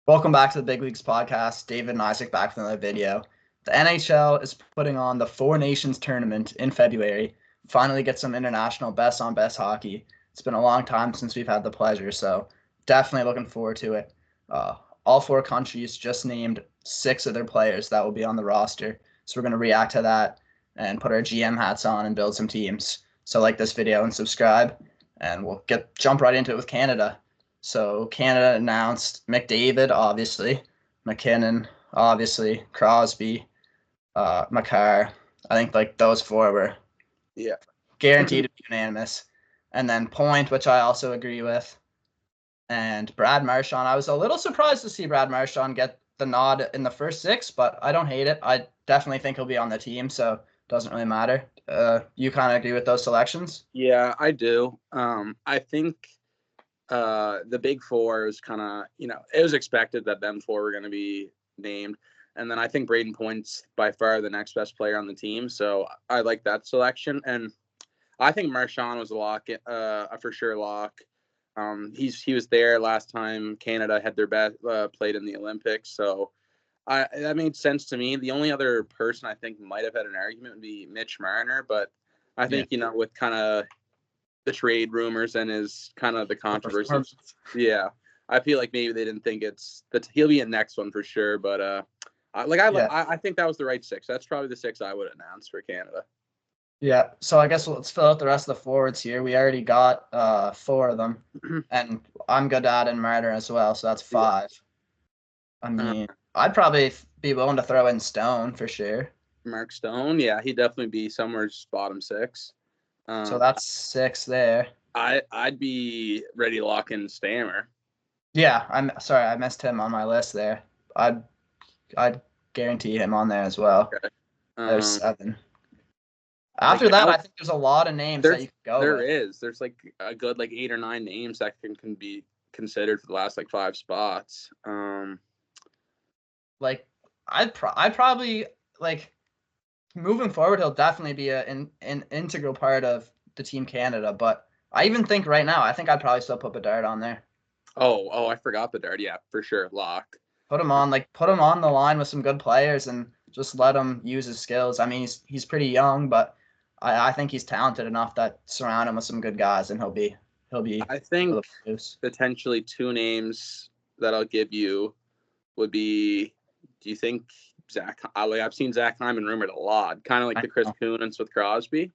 Welcome back to the Big Leagues podcast. David and Isaac back with another video. The NHL is putting on the Four Nations tournament in February. Finally get some international best on best hockey. It's been a long time since we've had the pleasure, so definitely looking forward to it. All four countries just named 6 of their players that will be on the roster. So we're going to react to that and put our GM hats on and build some teams. So like this video and subscribe, and we'll jump right into it with Canada. So Canada announced McDavid, obviously, McKinnon, obviously, Crosby, Makar. I think like those 4 were guaranteed to be unanimous. And then Point, which I also agree with. And Brad Marchand. I was a little surprised to see Brad Marchand get the nod in the first 6, but I don't hate it. I definitely think he'll be on the team, so it doesn't really matter. You kind of agree with those selections? Yeah, I do. I think the big 4 is kind of, it was expected that them 4 were going to be named. And then I think Braden Point's by far the next best player on the team. So I like that selection. And I think Marchand was a lock, a for sure lock. He was there last time Canada had their best played in the Olympics. So that made sense to me. The only other person I think might have had an argument would be Mitch Marner. But I think, with kind of the trade rumors and his kind of the controversy. Yeah. I feel like maybe they didn't think he'll be a next one for sure. But I think that was the right 6. That's probably the 6 I would announce for Canada. Yeah. So I guess let's fill out the rest of the forwards here. We already got 4 of them, and I'm good at in Marner as well. So that's 5. I mean, I'd probably be willing to throw in Stone for sure. Mark Stone, yeah, he'd definitely be somewhere just bottom 6. So that's 6 there. I'd be ready to lock in Stammer. Yeah, I'm sorry, I missed him on my list there. I'd guarantee him on there as well. Okay. There's 7. After that, I think there's a lot of names that you could go with. There is. There's like a good 8 or 9 names that can be considered for the last 5 spots. I'd probably moving forward, he'll definitely be an integral part of the Team Canada. But I even think right now, I think I'd probably still put Bedard on there. Oh, I forgot Bedard. Yeah, for sure, lock. Put him on the line with some good players and just let him use his skills. I mean, he's pretty young, but I think he's talented enough that surround him with some good guys, and he'll be. I think potentially 2 names that I'll give you would be. Do you think Zach? I've seen Zach Hyman rumored a lot, kind of like the Chris Kunitz with Crosby.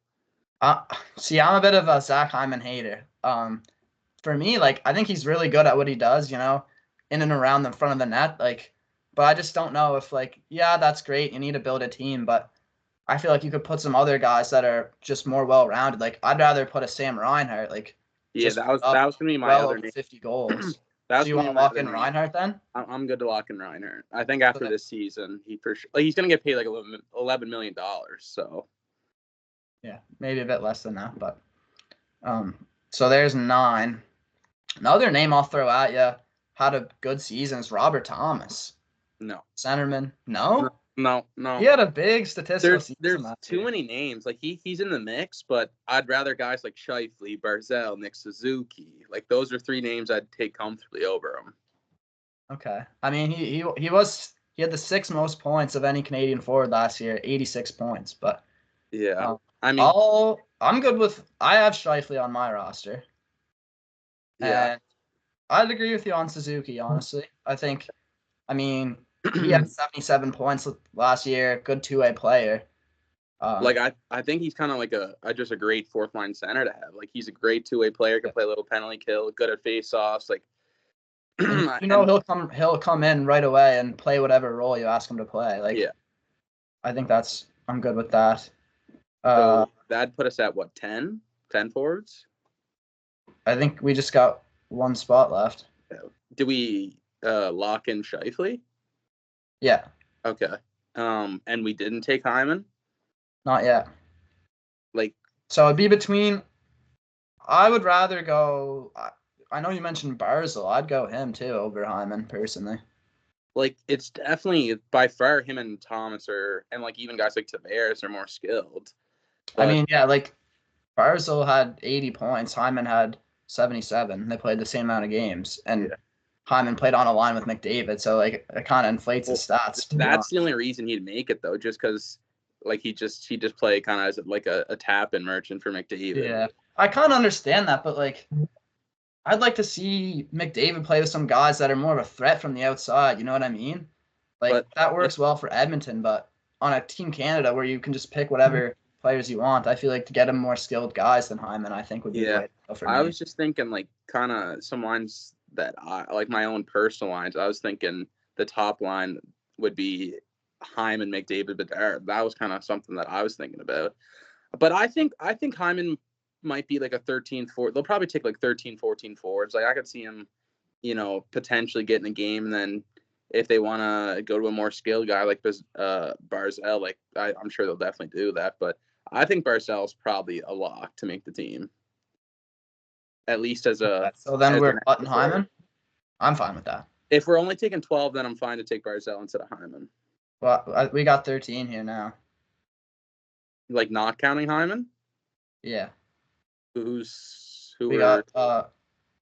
See, I'm a bit of a Zach Hyman hater. For me, I think he's really good at what he does, in and around the front of the net. But I just don't know if that's great. You need to build a team, but I feel like you could put some other guys that are just more well-rounded. I'd rather put a Sam Reinhart. That was going to be my other name. 50 goals. So you want to lock in Reinhart then? I'm good to lock in Reinhart. I think after this season, he for sure, he's going to get paid $11 million. So yeah, maybe a bit less than that, but so there's 9. Another name I'll throw at you had a good season is Robert Thomas. No. Centerman. No. He had a big statistical season. There's too many names. He's in the mix, but I'd rather guys like Scheifele, Barzal, Nick Suzuki. Those are 3 names I'd take comfortably over him. Okay. I mean, he had the 6th most points of any Canadian forward last year, 86 points. But yeah, I'm good with. I have Scheifele on my roster. Yeah, and I'd agree with you on Suzuki. Honestly, I mean, he had 77 points last year. Good 2-way player. I think he's kind of just a great 4th line center to have. He's a great 2-way player. Can play a little penalty kill. Good at face-offs. He'll come in right away and play whatever role you ask him to play. Yeah. I think I'm good with that. So that'd put us at what, 10 forwards? I think we just got 1 spot left. Do we lock in Scheifele? Yeah. Okay. And we didn't take Hyman? Not yet. So it'd be between. I would rather go. I know you mentioned Barzal. I'd go him too over Hyman personally. It's definitely by far him and Thomas and even guys like Tavares are more skilled. But, I mean, yeah, Barzal had 80 points. Hyman had 77. They played the same amount of games, and Hyman played on a line with McDavid, so like it kind of inflates his stats. That's the only reason he'd make it though, just because like he just play kind of as like a tap-in merchant for McDavid. Yeah, I kind of understand that, but like I'd like to see McDavid play with some guys that are more of a threat from the outside. You know what I mean? Like But that works well for Edmonton, but on a Team Canada where you can just pick whatever players you want, I feel like to get them more skilled guys than Hyman, I think would be the way to go for me. I was just thinking like kind of some lines that I like my own personal lines. I was thinking the top line would be Hyman, McDavid, Bedard. That was kind of something that I was thinking about. But I think Hyman might be like a 13-4. They'll probably take like 13, 14 forwards. Like I could see him, potentially getting a game. And then if they want to go to a more skilled guy like Barzal, like I'm sure they'll definitely do that. But I think Barzal's probably a lock to make the team. At least as a. So then we're cutting Hyman? I'm fine with that. If we're only taking 12, then I'm fine to take Barzal instead of Hyman. Well, we got 13 here now. Like not counting Hyman? Yeah. Who we got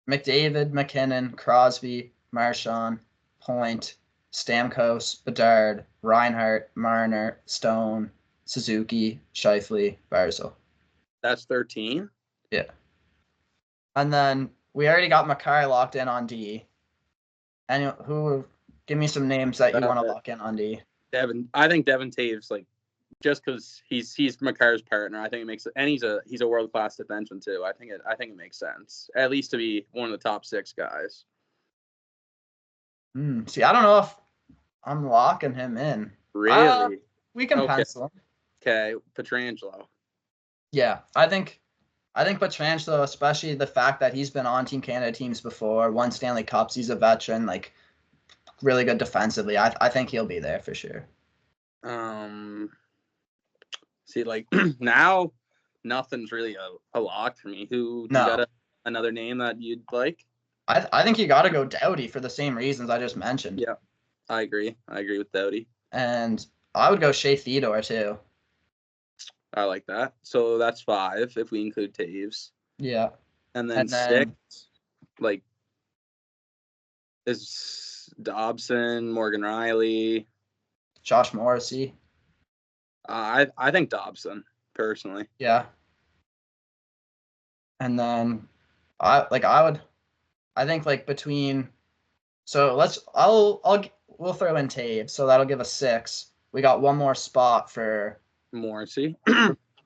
McDavid, McKinnon, Crosby, Marchand, Point, Stamkos, Bedard, Reinhart, Marner, Stone, Suzuki, Scheifele, Barzal. That's 13? Yeah. And then we already got Mackay locked in on D. And give me some names that you want to lock in on D. I think Devin Taves, like, just because he's Makar's partner, I think it makes, and he's a world class defenseman too. I think it makes sense, at least to be one of the top 6 guys. See, I don't know if I'm locking him in. Really? We can pencil him. Okay, Pietrangelo. Yeah, I think Pietrangelo, especially the fact that he's been on Team Canada teams before, won Stanley Cups, he's a veteran, like really good defensively. I think he'll be there for sure. See, like now, nothing's really a lock for me. You got another name that you'd like? I think you got to go Doughty for the same reasons I just mentioned. Yeah, I agree. I agree with Doughty. And I would go Shea Theodore too. I like that. So that's 5 if we include Taves. Yeah. And then 6, like, is Dobson, Morgan Riley, Josh Morrissey. I think Dobson personally. Yeah. And then I think like between, so we'll throw in Taves, so that'll give us 6. We got one more spot for Morrissey.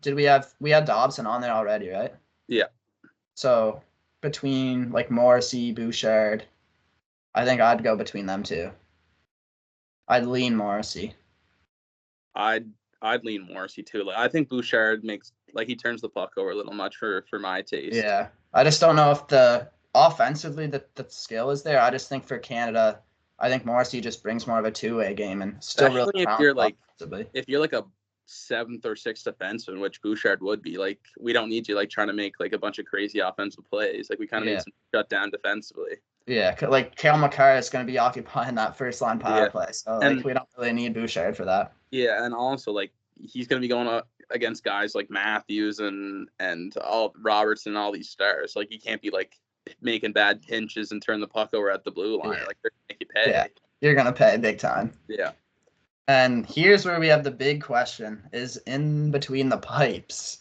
we had Dobson on there already, right? Yeah. So between like Morrissey, Bouchard, I think I'd go between them two. I'd lean Morrissey. I'd lean Morrissey too. Like, I think Bouchard he turns the puck over a little much for my taste. Yeah. I just don't know if offensively the skill is there. I just think for Canada, I think Morrissey just brings more of a two-way game and still especially really if you're like a 7th or 6th defenseman, which Bouchard would be, like, we don't need you like trying to make like a bunch of crazy offensive plays. Like, we kind of need some shut down defensively. Yeah, like Cale Makar is going to be occupying that first line power play, so we don't really need Bouchard for that. Yeah, and also like he's going to be going up against guys like Matthews and all Robertson and all these stars. Like, you can't be like making bad pinches and turn the puck over at the blue line. Like, they're going to make you pay. Yeah, you're going to pay big time. Yeah. And here's where we have the big question: is in between the pipes.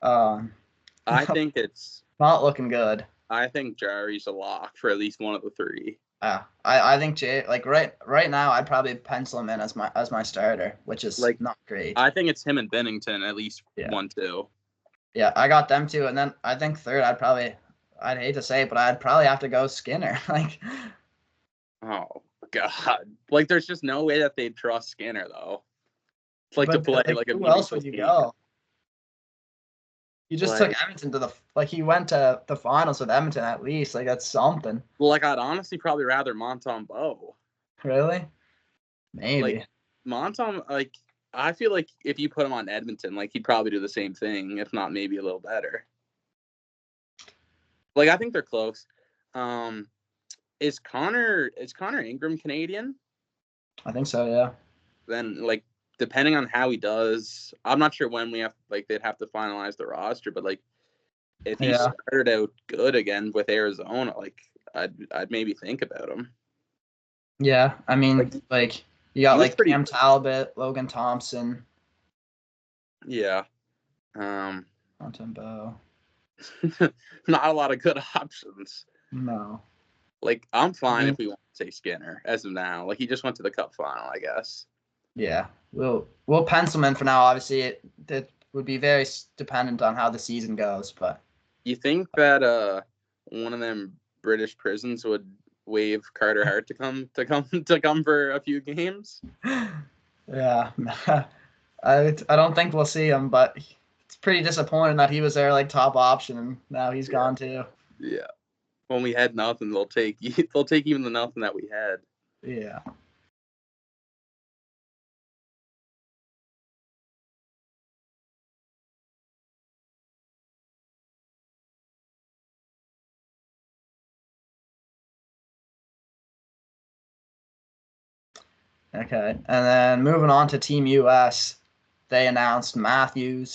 I think it's not looking good. I think Jarry's a lock for at least one of the 3. I think Jay, like right now, I'd probably pencil him in as my starter, which is like not great. I think it's him and Binnington at least 1-2. Yeah, I got them too, and then I think third, I'd hate to say it, but I'd probably have to go Skinner. Like, oh God, like there's just no way that they'd trust Skinner though. It's like to play like a. Who else would you go? You just took Edmonton to he went to the finals with Edmonton at least. Like, that's something. Well, like, I'd honestly probably rather Montembeault. Really? Maybe. Like, Montembeault, like, I feel like if you put him on Edmonton, like, he'd probably do the same thing, if not maybe a little better. Like, I think they're close. Is Connor Ingram Canadian? I think so, yeah. Then, like, depending on how he does, I'm not sure when they'd have to finalize the roster, but like if he started out good again with Arizona, like I'd maybe think about him. Yeah, I mean, like you got like pretty Cam Talbot, Logan Thompson. Yeah. Bow. Not a lot of good options. No. Like, I'm fine if we want to say Skinner as of now. Like, he just went to the Cup final, I guess. Yeah, we'll pencil him in for now. Obviously, it would be very dependent on how the season goes. But you think that one of them British prisons would waive Carter Hart to come for a few games? Yeah, I don't think we'll see him, but it's pretty disappointing that he was their like top option and now he's gone too. Yeah. When we had nothing, they'll take even the nothing that we had. Yeah. Okay, and then moving on to Team US, they announced Matthew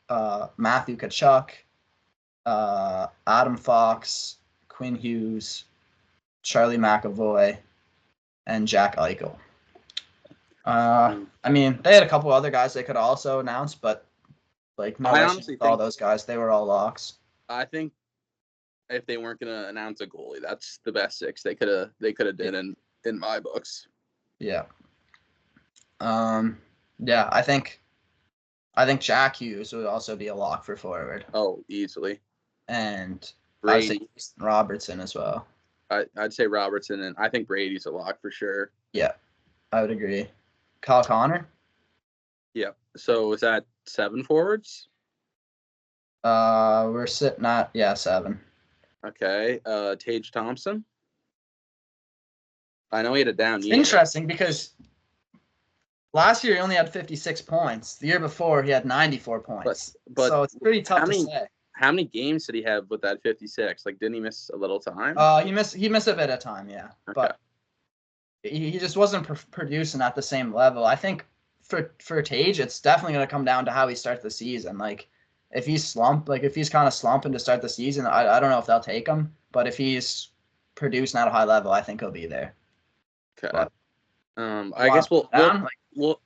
Tkachuk, Adam Fox, Quinn Hughes, Charlie McAvoy, and Jack Eichel. I mean, they had a couple other guys they could also announce, but like no issue with all those guys. They were all locks. I think if they weren't gonna announce a goalie, that's the best six they could have did in my books. Yeah. Yeah, I think Jack Hughes would also be a lock for forward. Oh, easily. And I'd say Robertson as well. I'd say Robertson, and I think Brady's a lock for sure. Yeah, I would agree. Kyle Connor? Yeah. So is that 7 forwards? We're sitting at 7. Okay. Tage Thompson. I know he had a down year. Interesting because last year he only had 56 points. The year before he had 94 points. But so it's pretty tough to say. How many games did he have with that 56? Like, didn't he miss a little time? He missed a bit of time, yeah. Okay. But he just wasn't producing at the same level. I think for Tage, it's definitely going to come down to how he starts the season. Like, if he's kind of slumping to start the season, I don't know if they'll take him. But if he's producing at a high level, I think he'll be there. Okay. But, I guess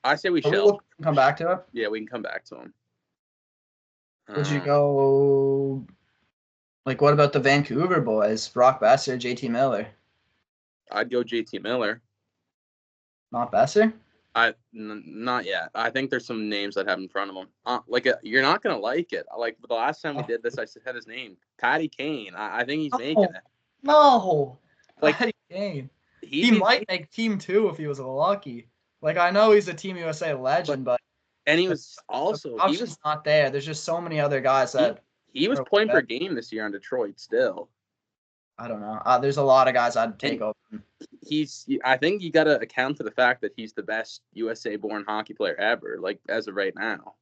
I say we shall. We'll come back to it? Yeah, we can come back to him. Would you go, like, what about the Vancouver boys? Brock Besser, JT Miller? I'd go JT Miller. Not Besser? Not yet. I think there's some names that have in front of him. You're not gonna like it. Like the last time we did this, I said his name, Patty Kane. I think he's making it. No, like Patty Kane. He might make Team 2 if he was lucky. Like, I know he's a Team USA legend, but and he was also he was not there. There's just so many other guys that he was point per game this year on Detroit still. I don't know. There's a lot of guys I'd take over. I think you got to account for the fact that he's the best USA-born hockey player ever, like as of right now.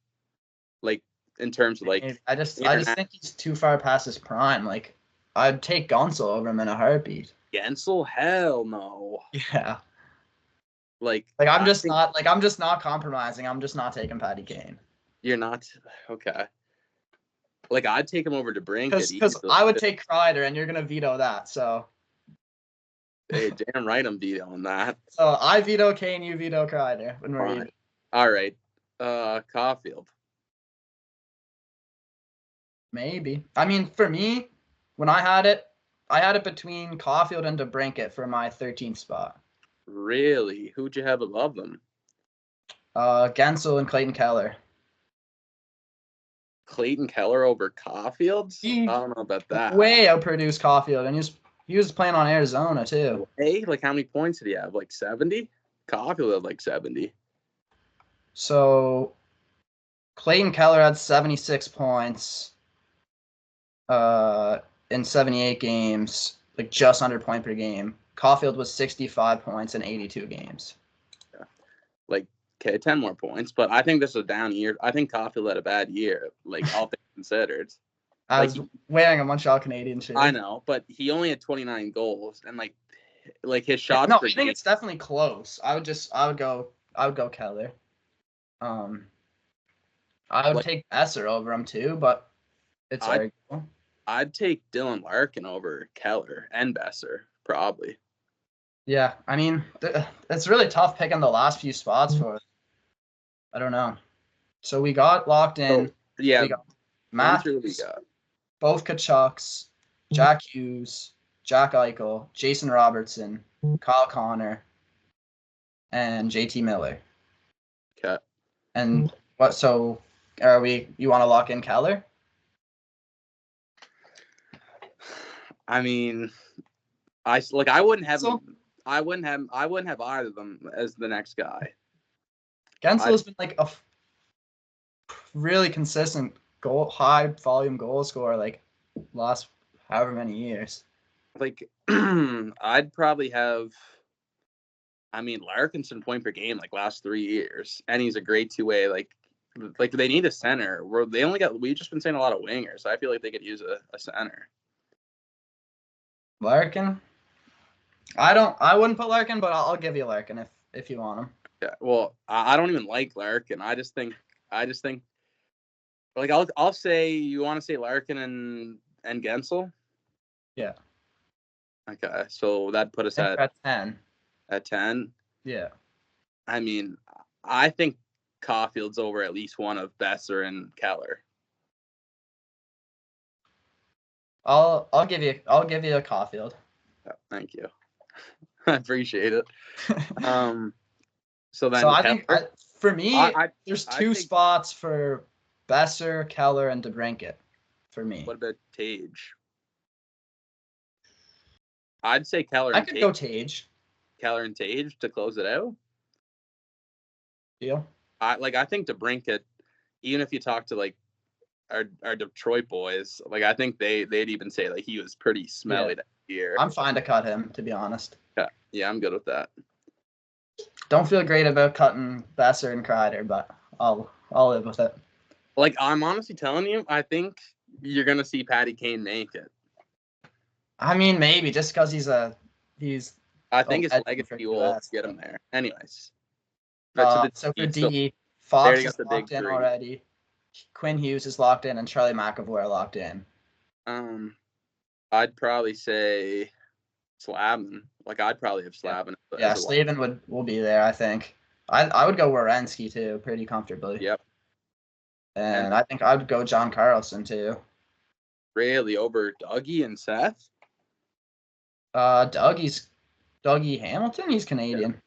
Like in terms of like, I just think he's too far past his prime. Like, I'd take Gunsel over him in a heartbeat. Gunsel, hell no. Yeah. Like I'm just not compromising. I'm just not taking Patty Kane. You're not okay. Like, I'd take him over to Brinkett. Because I would take Kreider, and you're going to veto that, so. Hey, damn right I'm vetoing that. So, I veto Kane, you veto Kreider. When we're even. All right. Caulfield. Maybe. I mean, for me, when I had it between Caulfield and DeBrincat for my 13th spot. Really? Who'd you have above them? Gensel and Clayton Keller. Clayton Keller over Caulfield? I don't know about that. Way outproduced Caulfield, and he was playing on Arizona too. Hey, like how many points did he have? Like 70? Caulfield had like 70. So Clayton Keller had 76 points in 78 games, like just under point per game. Caulfield was 65 points in 82 games. Yeah. Like, okay, 10 more points, but I think this is a down year. I think Caulfield had a bad year, like all things considered. I was wearing a Montreal Canadiens shirt. I know, but he only had 29 goals, and like his shots. No, I think it's definitely close. I would go Keller. I would take Besser over him too, but it's arguable. I'd take Dylan Larkin over Keller and Besser, probably. Yeah, I mean, it's really tough picking the last few spots for it. I don't know. So we got locked in. So, yeah, we got run through what we Matthews, got. both Kachucks, Jack Hughes, Jack Eichel, Jason Robertson, Kyle Connor, and JT Miller. Okay. And what? So are we? You want to lock in Keller? I mean, I wouldn't have So I wouldn't have either of them as the next guy. Gensel has been like a really consistent high volume goal scorer like last however many years. Like I'd probably have. I mean, Larkinson point per game like last 3 years, and he's a great two-way. Like they need a center. We've just been saying a lot of wingers. So I feel like they could use a center. Larkin. I wouldn't put Larkin, but I'll give you Larkin if you want him. Yeah. Well, I don't even like Larkin. I just think like I'll say you want to say Larkin and Gensel. Yeah. Okay, so that put us at 10. At 10. Yeah. I mean, I think Caulfield's over at least one of Besser and Keller. I'll give you a Caulfield. Oh, thank you. I appreciate it. So then I think for me, there's two spots for Besser, Keller, and DeBrincat for me. What about Tage? I'd say Keller. I could go Tage. Keller and Tage to close it out. Deal. I think DeBrincat, even if you talk to like our Detroit boys, like I think they'd even say like he was pretty smelly that year. I'm fine to cut him, to be honest. Yeah, I'm good with that. Don't feel great about cutting Besser and Kreider, but I'll live with it. Like I'm honestly telling you, I think you're gonna see Patty Kane make it. I mean, maybe just because he's. I think his legacy will get him there. Anyways. So for D, Fox is locked in already. Quinn Hughes is locked in, and Charlie McAvoy are locked in. I'd probably say Slavin. Like I'd probably have Slavin. Yeah, Slavin will be there. I think. I would go Werenski too, pretty comfortably. Yep. And I think I would go John Carlson too. Really over Dougie and Seth? Dougie Hamilton. He's Canadian. Yeah.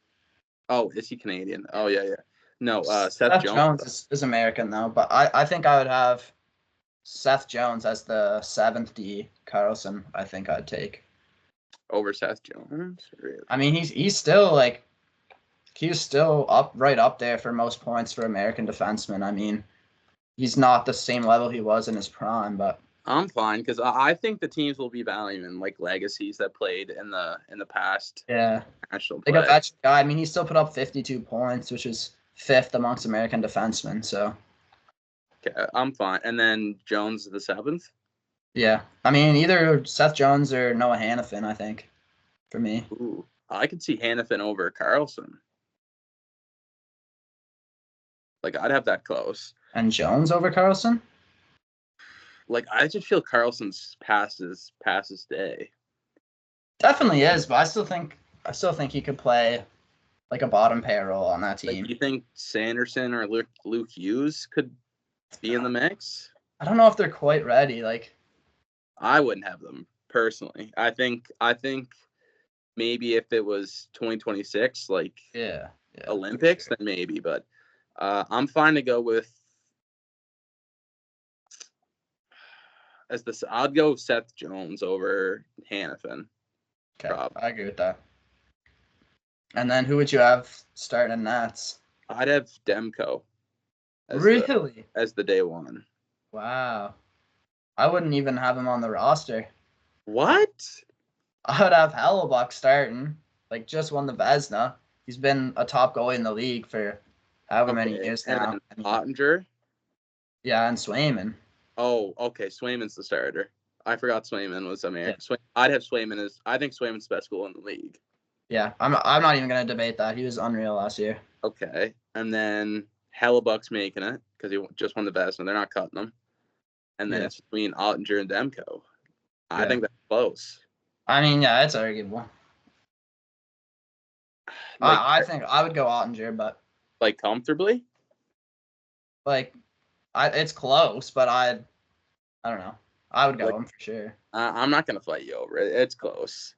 Oh, is he Canadian? Oh yeah. No, Seth Jones is American though, but I think I would have Seth Jones as the 7th D. Carlson, I think I'd take. Over Seth Jones? Really? I mean, he's still right up there for most points for American defensemen. I mean, he's not the same level he was in his prime, but I'm fine because I think the teams will be valuing like legacies that played in the past. Yeah, national play. They got that guy. I mean, he still put up 52 points, which is 5th amongst American defensemen. So, okay, I'm fine. And then Jones the 7th. Yeah, I mean either Seth Jones or Noah Hannafin. I think for me. Ooh, I could see Hannafin over Carlson. Like I'd have that close. And Jones over Carlson? Like I just feel Carlson's past his day. Definitely is, but I still think he could play like a bottom pair role on that team. Like, you think Sanderson or Luke Hughes could be in the mix? I don't know if they're quite ready. Like I wouldn't have them personally. I think maybe if it was 2026, like Olympics, then maybe. But I'm fine to go with I'd go Seth Jones over Hannafin. Okay, I agree with that. And then who would you have starting in nets? I'd have Demko. Really? As the day one. Wow. I wouldn't even have him on the roster. What? I would have Hellebuck starting. Like, just won the Vezina. He's been a top goalie in the league for however many years now. Ottinger? Yeah, and Swayman. Oh, okay. Swayman's the starter. I forgot Swayman was American. Yeah. I'd have Swayman I think Swayman's the best goal in the league. Yeah, I'm not even going to debate that. He was unreal last year. Okay. And then Hellebuck's making it because he just won the Vezina. They're not cutting him. And then it's between Ottinger and Demko. I think that's close. I mean, yeah, it's arguable. Like, I think I would go Ottinger, but like comfortably. like, it's close, but I don't know. I would go Like, him for sure. I'm not gonna fight you over it. It's close.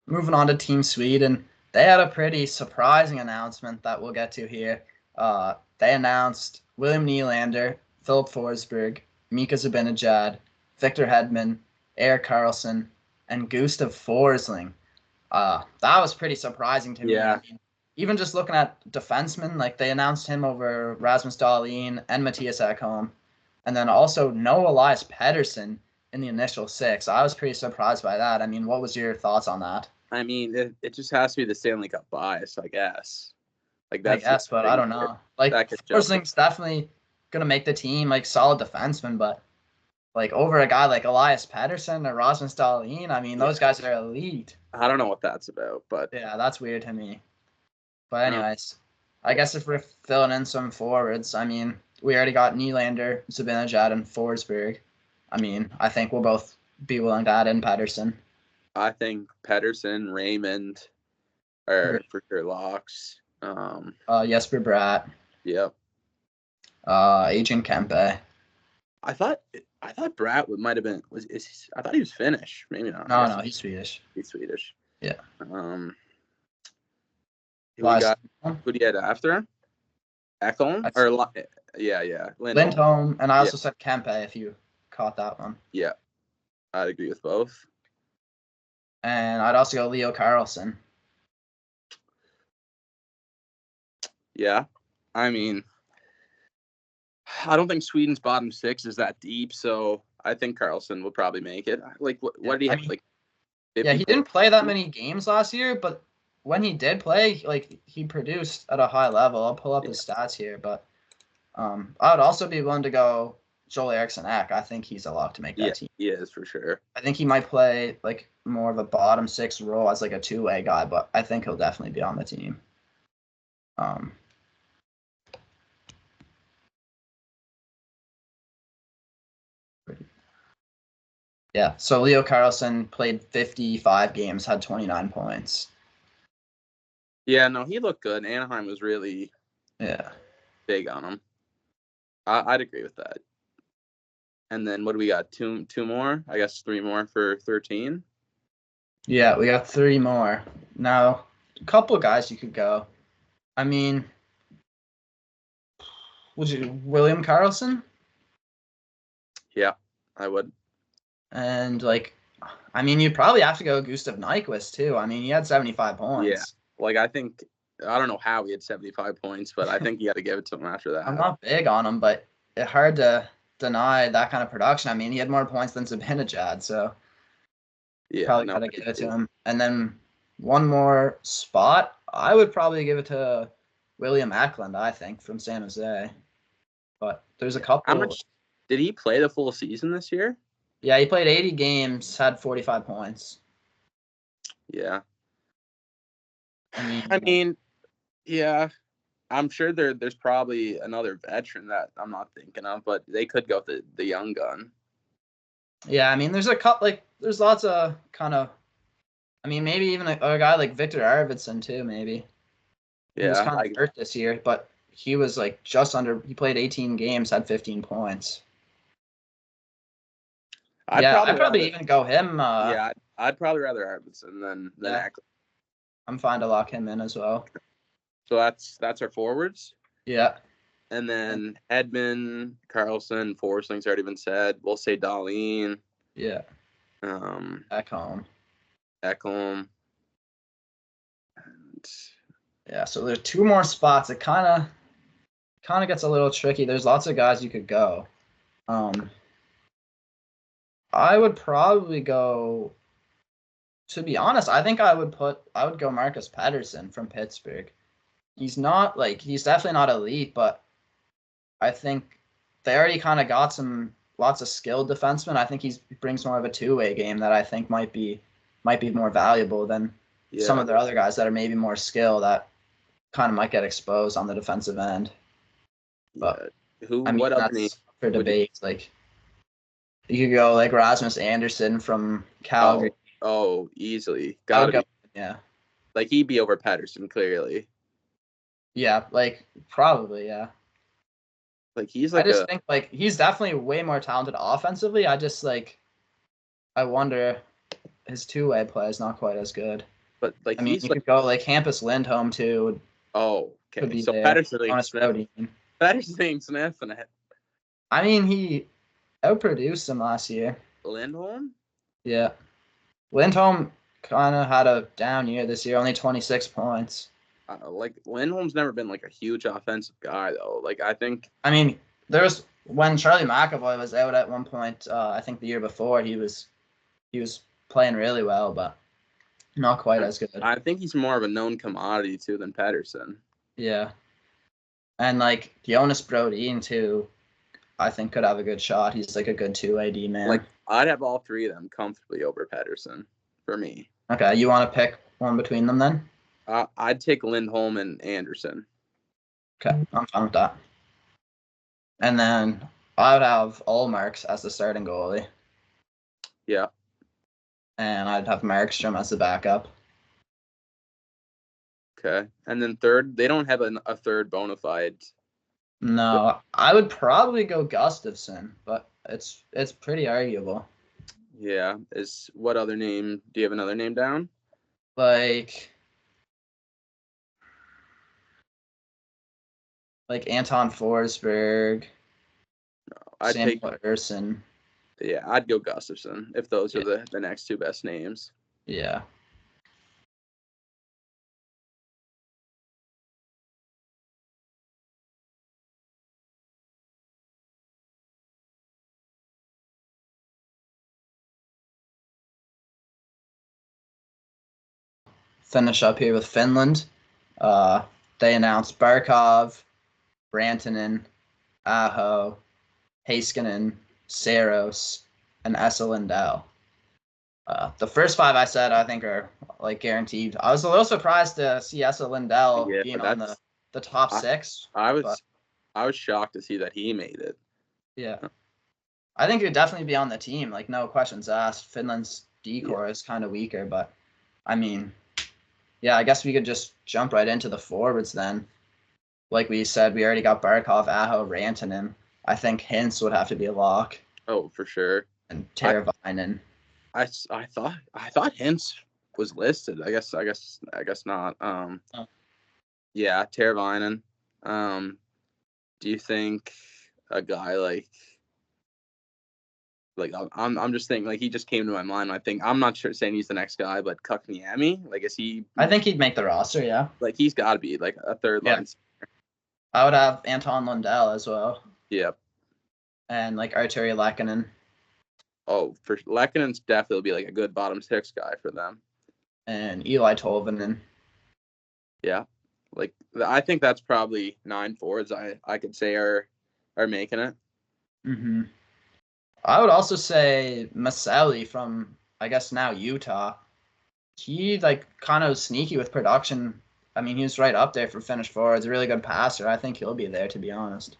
Moving on to Team Sweden, they had a pretty surprising announcement that we'll get to here. They announced William Nylander, Philip Forsberg, Mika Zibanejad, Victor Hedman, Erik Karlsson, and Gustav Forsling. That was pretty surprising to me. Yeah. I mean, even just looking at defensemen, like they announced him over Rasmus Dahlin and Matthias Ekholm, and then also no Elias Pettersson in the initial six. I was pretty surprised by that. I mean, what was your thoughts on that? I mean, it just has to be the Stanley Cup bias, I guess. Like I that's guess, but I don't know. Like Forsling's definitely gonna make the team, like solid defenseman, but like over a guy like Elias Pettersson or Rasmus Dahlin, I mean, those guys are elite. I don't know what that's about, but yeah, that's weird to me. But anyways, I guess if we're filling in some forwards, I mean, we already got Nylander, Zibanejad, and Forsberg. I mean, I think we'll both be willing to add in Pettersson. I think Pettersson, Raymond are for sure locks. Jesper Bratt. Yep. Agent Kempe. I thought Bratt might have been I thought he was Finnish. Maybe not. No, he's Swedish. He's Swedish. Yeah. Who do you had after him? Ekholm? Yeah. Lindholm, and I also said Kempe if you caught that one. Yeah. I'd agree with both. And I'd also go Leo Carlsson. Yeah. I mean, I don't think Sweden's bottom six is that deep, so I think Carlsson will probably make it. Like, what did he have? He didn't play that many games last year, but when he did play, like, he produced at a high level. I'll pull up his stats here, but I would also be willing to go Joel Eriksson Ek. I think he's a lock to make that team. He is for sure. I think he might play like more of a bottom six role as like a two-way guy, but I think he'll definitely be on the team. Yeah, so Leo Carlsson played 55 games, had 29 points. Yeah, no, he looked good. Anaheim was really big on him. I'd agree with that. And then what do we got? Two more? I guess 3 more for 13. Yeah, we got 3 more. Now, a couple of guys you could go. I mean, would you William Karlsson? Yeah, I would. And I mean, you'd probably have to go Gustav Nyquist too. I mean, he had 75 points. Yeah, I don't know how he had 75 points, but I think you got to give it to him after that. I'm not big on him, but it's hard to deny that kind of production. I mean, he had more points than Zibanejad, so probably got to give it to him. And then one more spot, I would probably give it to William Eklund, I think, from San Jose. But there's a couple. How much did he play the full season this year? Yeah, he played 80 games, had 45 points. Yeah. I mean, yeah. I'm sure there's probably another veteran that I'm not thinking of, but they could go with the young gun. Yeah, I mean, there's a couple, there's lots of kind of, I mean, maybe even a guy like Victor Arvidsson too, maybe. He was kind of hurt this year, but he was he played 18 games, had 15 points. I'd probably even go him. I'd probably rather Arvidsson than Eklund. I'm fine to lock him in as well. So that's our forwards. Yeah. And then Hedman, Karlsson, Forsling's already been said. We'll say Dahlin. Yeah. Ekholm. And yeah, so there's 2 more spots. It kind of gets a little tricky. There's lots of guys you could go. I would probably go. To be honest, I think I would go Marcus Pettersson from Pittsburgh. He's definitely not elite, but I think they already kind of got some lots of skilled defensemen. I think he brings more of a two-way game that I think might be more valuable than some of the other guys that are maybe more skilled that kind of might get exposed on the defensive end. But who? I mean, What other that's name? for debate. Like you could go like Rasmus Anderson from Calgary. Oh, easily. Gotta be. Yeah. Like he'd be over Pettersson clearly. Yeah, like probably, yeah. Like he's I like just think like he's definitely way more talented offensively. I just like I wonder his two-way play is not quite as good. But like I mean, he's you like could go like Hampus Lindholm too. Could okay. be So there. Pettersson Smith. Pettersson Smith and I mean, he outproduced him last year. Lindholm. Yeah, Lindholm kind of had a down year this year, only 26 points. Like Lindholm's never been like a huge offensive guy though. Like I think. I mean, there's when Charlie McAvoy was out at one point. I think the year before he was playing really well, but not quite as good. I think he's more of a known commodity too than Pettersson. Yeah, and like Jonas Brodin too, I think could have a good shot. He's like a good two-way D man. Like I'd have all three of them comfortably over Pettersson for me. Okay, you want to pick one between them then? I'd take Lindholm and Anderson. Okay, I'm fine with that. And then I would have Ullmark as the starting goalie. Yeah. And I'd have Markstrom as the backup. Okay. And then third, they don't have a third bona fide. No, I would probably go Gustafsson, but it's pretty arguable. Yeah. What other name? Do you have another name down? Like Anton Forsberg. No, I'd Sam take Larson. Yeah, I'd go Gustafsson if those are the next two best names. Yeah. Finish up here with Finland. They announced Barkov, Rantanen, Aho, Heiskanen, Saros, and Esa Lindell. The first five I said I think are like guaranteed. I was a little surprised to see Esa Lindell being on the top six. I was shocked to see that he made it. Yeah. I think he'd definitely be on the team, like no questions asked. Finland's D-core is kind of weaker, but I mean, yeah, I guess we could just jump right into the forwards then. Like we said, we already got Barkov, Aho, Rantanen. I think Hintz would have to be a lock. Oh, for sure. And Teravainen. I thought Hintz was listed. I guess not. Yeah, Teravainen. Do you think a guy like I'm just thinking like he just came to my mind. I'm not sure saying he's the next guy, but Kotkaniemi, like is he? I think he'd make the roster. Yeah. Like he's got to be like a third line. I would have Anton Lundell as well. Yep. And like Arturi Lehkonen. Oh, for Lehkonen's definitely be like a good bottom six guy for them. And Eli Tolvanen. Yeah, like I think that's probably 9 forwards. I could say are making it. Mm-hmm. I would also say Maselli from I guess now Utah. He like kind of sneaky with production. I mean, he was right up there for Finnish forwards. A really good passer. I think he'll be there, to be honest.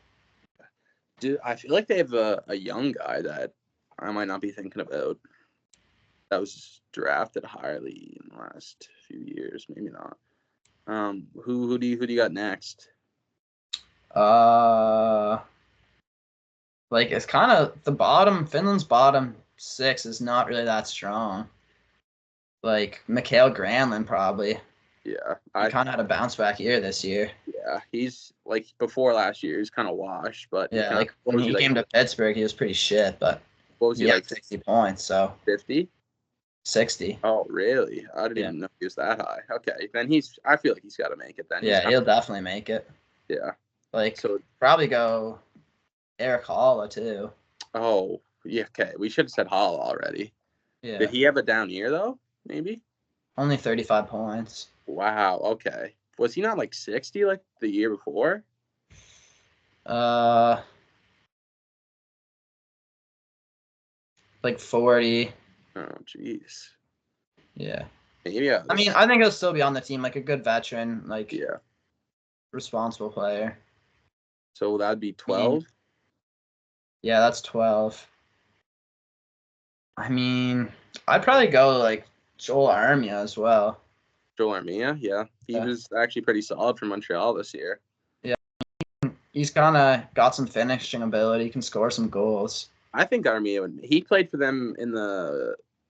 Dude, I feel like they have a young guy that I might not be thinking about. That was drafted highly in the last few years. Maybe not. Who do you got next? Like it's kind of the bottom. Finland's bottom six is not really that strong. Like Mikael Granlund probably. Yeah, he kind of had a bounce back year this year. Yeah, he's like before last year, he's kind of washed, but yeah, like when he came to Pittsburgh, he was pretty shit. But what was he like? 60 points, so 50, 60. Oh, really? I didn't even know he was that high. Okay, then I feel like he's got to make it. Then yeah, he'll definitely make it. Yeah, like so probably go Erik Haula too. Oh yeah, okay. We should have said Haula already. Yeah. Did he have a down year though? Maybe. Only 35 points. Wow. Okay. Was he not like 60 like the year before? like 40. Oh, jeez. Yeah. Maybe I mean, I think he'll still be on the team, like a good veteran, like yeah. responsible player. So that'd be 12. Yeah, that's 12. I mean, I'd probably go like Joel Armia as well. Joel Armia, yeah. He was actually pretty solid for Montreal this year. Yeah. He's kind of got some finishing ability, can score some goals. I think Armia he played for them in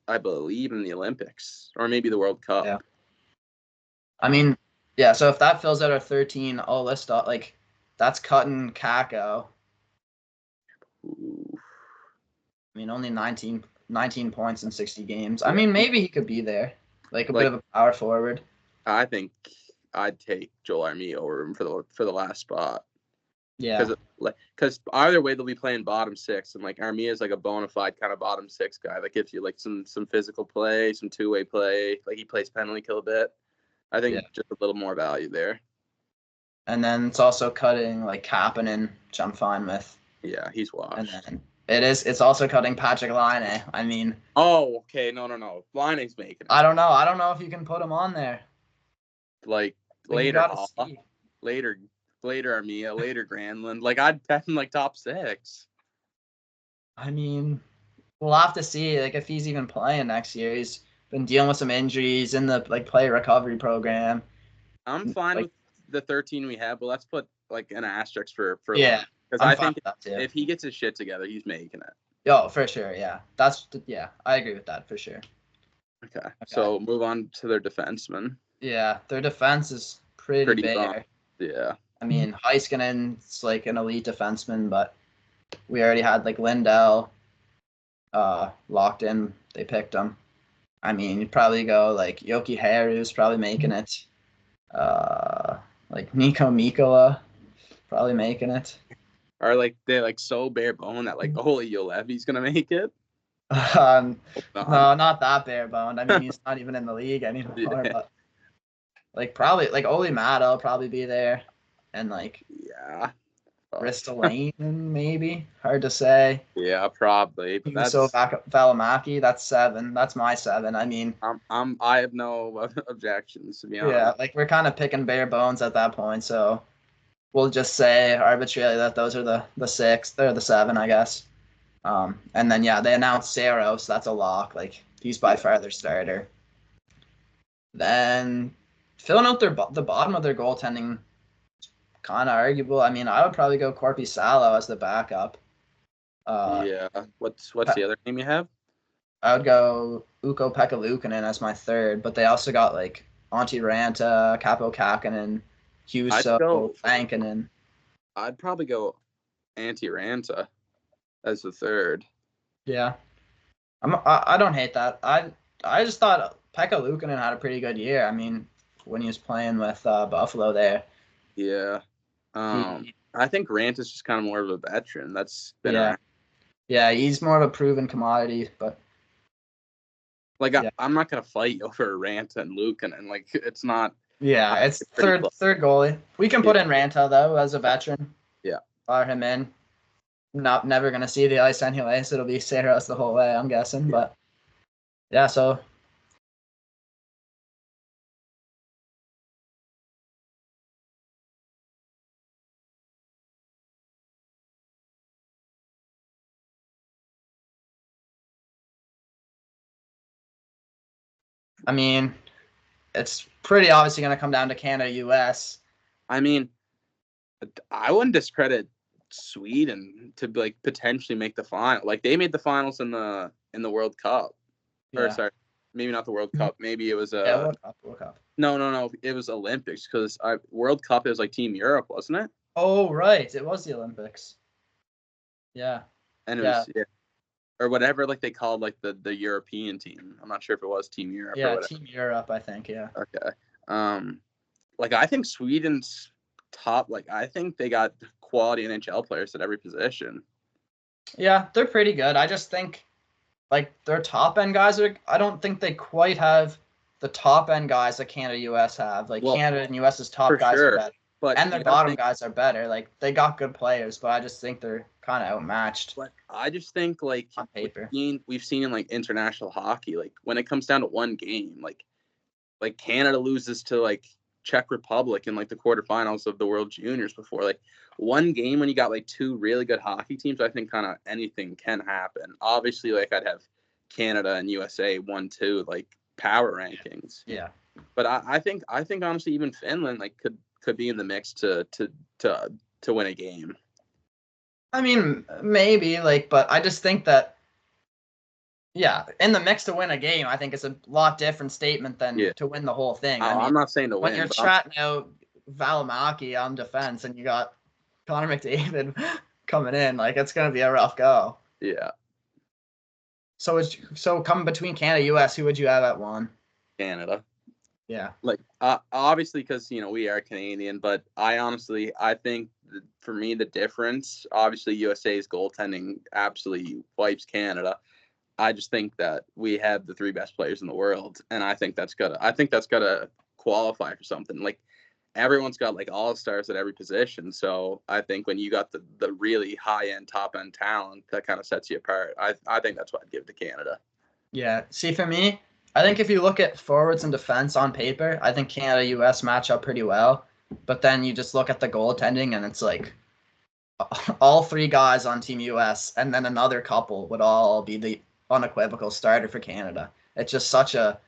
I believe in the Olympics or maybe the World Cup. Yeah. I mean, yeah, so if that fills out our 13, I'll list up, like, that's cutting Kako. Ooh. I mean, only 19 points in 60 games. I mean, maybe he could be there, like a bit of a power forward. I think I'd take Joel Armia over him for the last spot. Yeah. Because either way they'll be playing bottom six, and like Armia is like a bona fide kind of bottom six guy that gives you like some physical play, some two-way play. Like he plays penalty kill a bit. I think just a little more value there. And then it's also cutting like Kapanen, which I'm fine with. Yeah, he's washed. And then it's also cutting Patrick Laine. I mean. Oh, okay. No. Laine's making it. I don't know if you can put him on there. Like later Armia, later Granlund. Like I'd bet him like top 6. I mean, we'll have to see like if he's even playing next year. He's been dealing with some injuries in the like player recovery program. I'm fine with the 13 we have, but let's put like an asterisk for yeah. Because I think if he gets his shit together, he's making it. Oh, for sure. Yeah. I agree with that for sure. Okay. So move on to their defensemen. Yeah. Their defense is pretty bare. Yeah. I mean, Heiskanen's like an elite defenseman, but we already had like Lindell locked in. They picked him. I mean, you'd probably go like Yoki Haru's probably making it. Like Nico Mikkola probably making it. Are like they like so bare bone that like Ole Jolevi's gonna make it? No, not that bare boned. I mean, he's not even in the league anymore. Yeah. But like probably like Ole Matto will probably be there, and like Ristolainen maybe. Hard to say. Yeah, probably. But that's so Valimaki. That's 7. That's my 7. I mean, I have no objections to be honest. Yeah, like we're kind of picking bare bones at that point, so we'll just say arbitrarily that those are the 6. They're the 7, I guess. And then they announced Saros. That's a lock. Like he's by far their starter. Then filling out the bottom of their goaltending, kind of arguable. I mean, I would probably go Korpisalo as the backup. What's the other name you have? I would go Ukko-Pekka Luukkonen as my 3rd, but they also got like Antti Ranta, Capo Kakkonen, Huso, Lankinen. I'd probably go Antti Ranta as the 3rd. Yeah, I don't hate that. I just thought Pekka Luukkonen had a pretty good year. I mean, when he was playing with Buffalo there. Yeah. I think Ranta's just kind of more of a veteran. That's been around. Yeah, he's more of a proven commodity, but like I'm not gonna fight over Ranta and Luukkonen. Like it's not. Yeah, it's third goalie. We can put in Ranta though as a veteran. Yeah, fire him in. Never gonna see the ice anyway, so it'll be Saros the whole way, I'm guessing. But yeah, so. I mean, it's pretty obviously going to come down to Canada-US. I mean, I wouldn't discredit Sweden to like potentially make the final. Like they made the finals in the World Cup. Yeah. Or sorry, maybe not the World Cup. Maybe it was World Cup. No. It was Olympics because World Cup is like Team Europe, wasn't it? Oh right, it was the Olympics. Yeah. And it was or whatever, like they called like the European team. I'm not sure if it was Team Europe. Yeah, Team Europe, I think. Yeah. Okay. Like I think Sweden's top. Like I think they got quality NHL players at every position. Yeah, they're pretty good. I just think like their top end guys I don't think they quite have the top end guys that Canada US have. Like Canada and US's top guys are better. But And their bottom guys are better. Like, they got good players, but I just think they're kind of outmatched. But I just think, like, on paper. we've seen in, like, international hockey, like, when it comes down to one game, like Canada loses to, like, Czech Republic in, like, the quarterfinals of the World Juniors before. Like, one game when you got, like, two really good hockey teams, I think kind of anything can happen. Obviously, like, I'd have Canada and USA 1-2, like, power rankings. Yeah. But I think honestly, even Finland, like, could be in the mix to win a game. I mean, maybe, like, but I just think that, yeah, in the mix to win a game, I think it's a lot different statement than to win the whole thing. I mean, I'm not saying to win. When you're trotting out Valimaki on defense and you got Connor McDavid coming in, like, it's going to be a rough go. Yeah. So coming between Canada, US, who would you have at one? Canada. Yeah. Like, obviously, because, we are Canadian, but I think for me, the difference, obviously, USA's goaltending absolutely wipes Canada. I just think that we have the three best players in the world, and I think that's gotta qualify for something. Like, everyone's got, like, all-stars at every position, so I think when you got the really high-end, top-end talent, that kind of sets you apart. I think that's what I'd give to Canada. Yeah. See, for me, I think if you look at forwards and defense on paper, I think Canada US match up pretty well. But then you just look at the goaltending, and it's like all three guys on Team US and then another couple would all be the unequivocal starter for Canada. It's just such a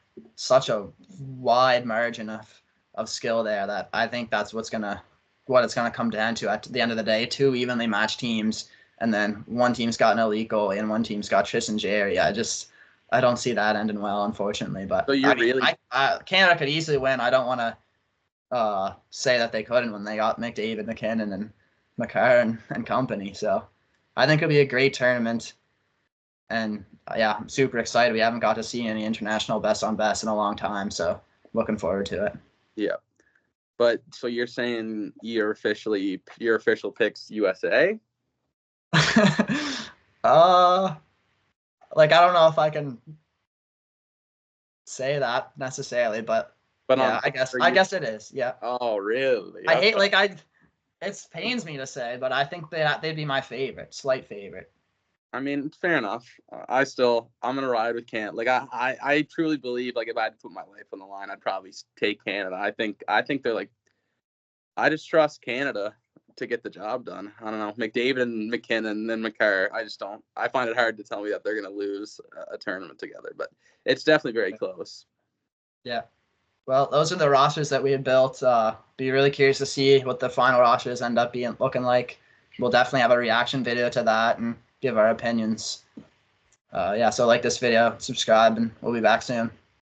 wide margin of skill there that I think that's what it's gonna come down to at the end of the day. Two evenly matched teams, and then one team's got an elite goalie and one team's got Tristan Jarry. I don't see that ending well, unfortunately. But So Canada could easily win. I don't want to say that they couldn't when they got McDavid, McKinnon, and McCarr and company. So I think it'll be a great tournament. And yeah, I'm super excited. We haven't got to see any international best on best in a long time, so looking forward to it. Yeah. But so you're saying your official picks USA? Like, I don't know if I can say that necessarily, but yeah, I guess it is. Yeah. Oh, really? I hate it pains me to say, but I think they'd be my slight favorite. I mean, fair enough. I'm gonna ride with Canada. Like, I truly believe, like, if I had to put my life on the line, I'd probably take Canada. I think they're, like, I just trust Canada to get the job done. I don't know, McDavid and McKinnon and then McCarr. I find it hard to tell me that they're gonna lose a tournament together, but it's definitely very close. Yeah. Well, those are the rosters that we had built. Be really curious to see what the final rosters end up looking like. We'll definitely have a reaction video to that and give our opinions. So like this video, subscribe, and we'll be back soon.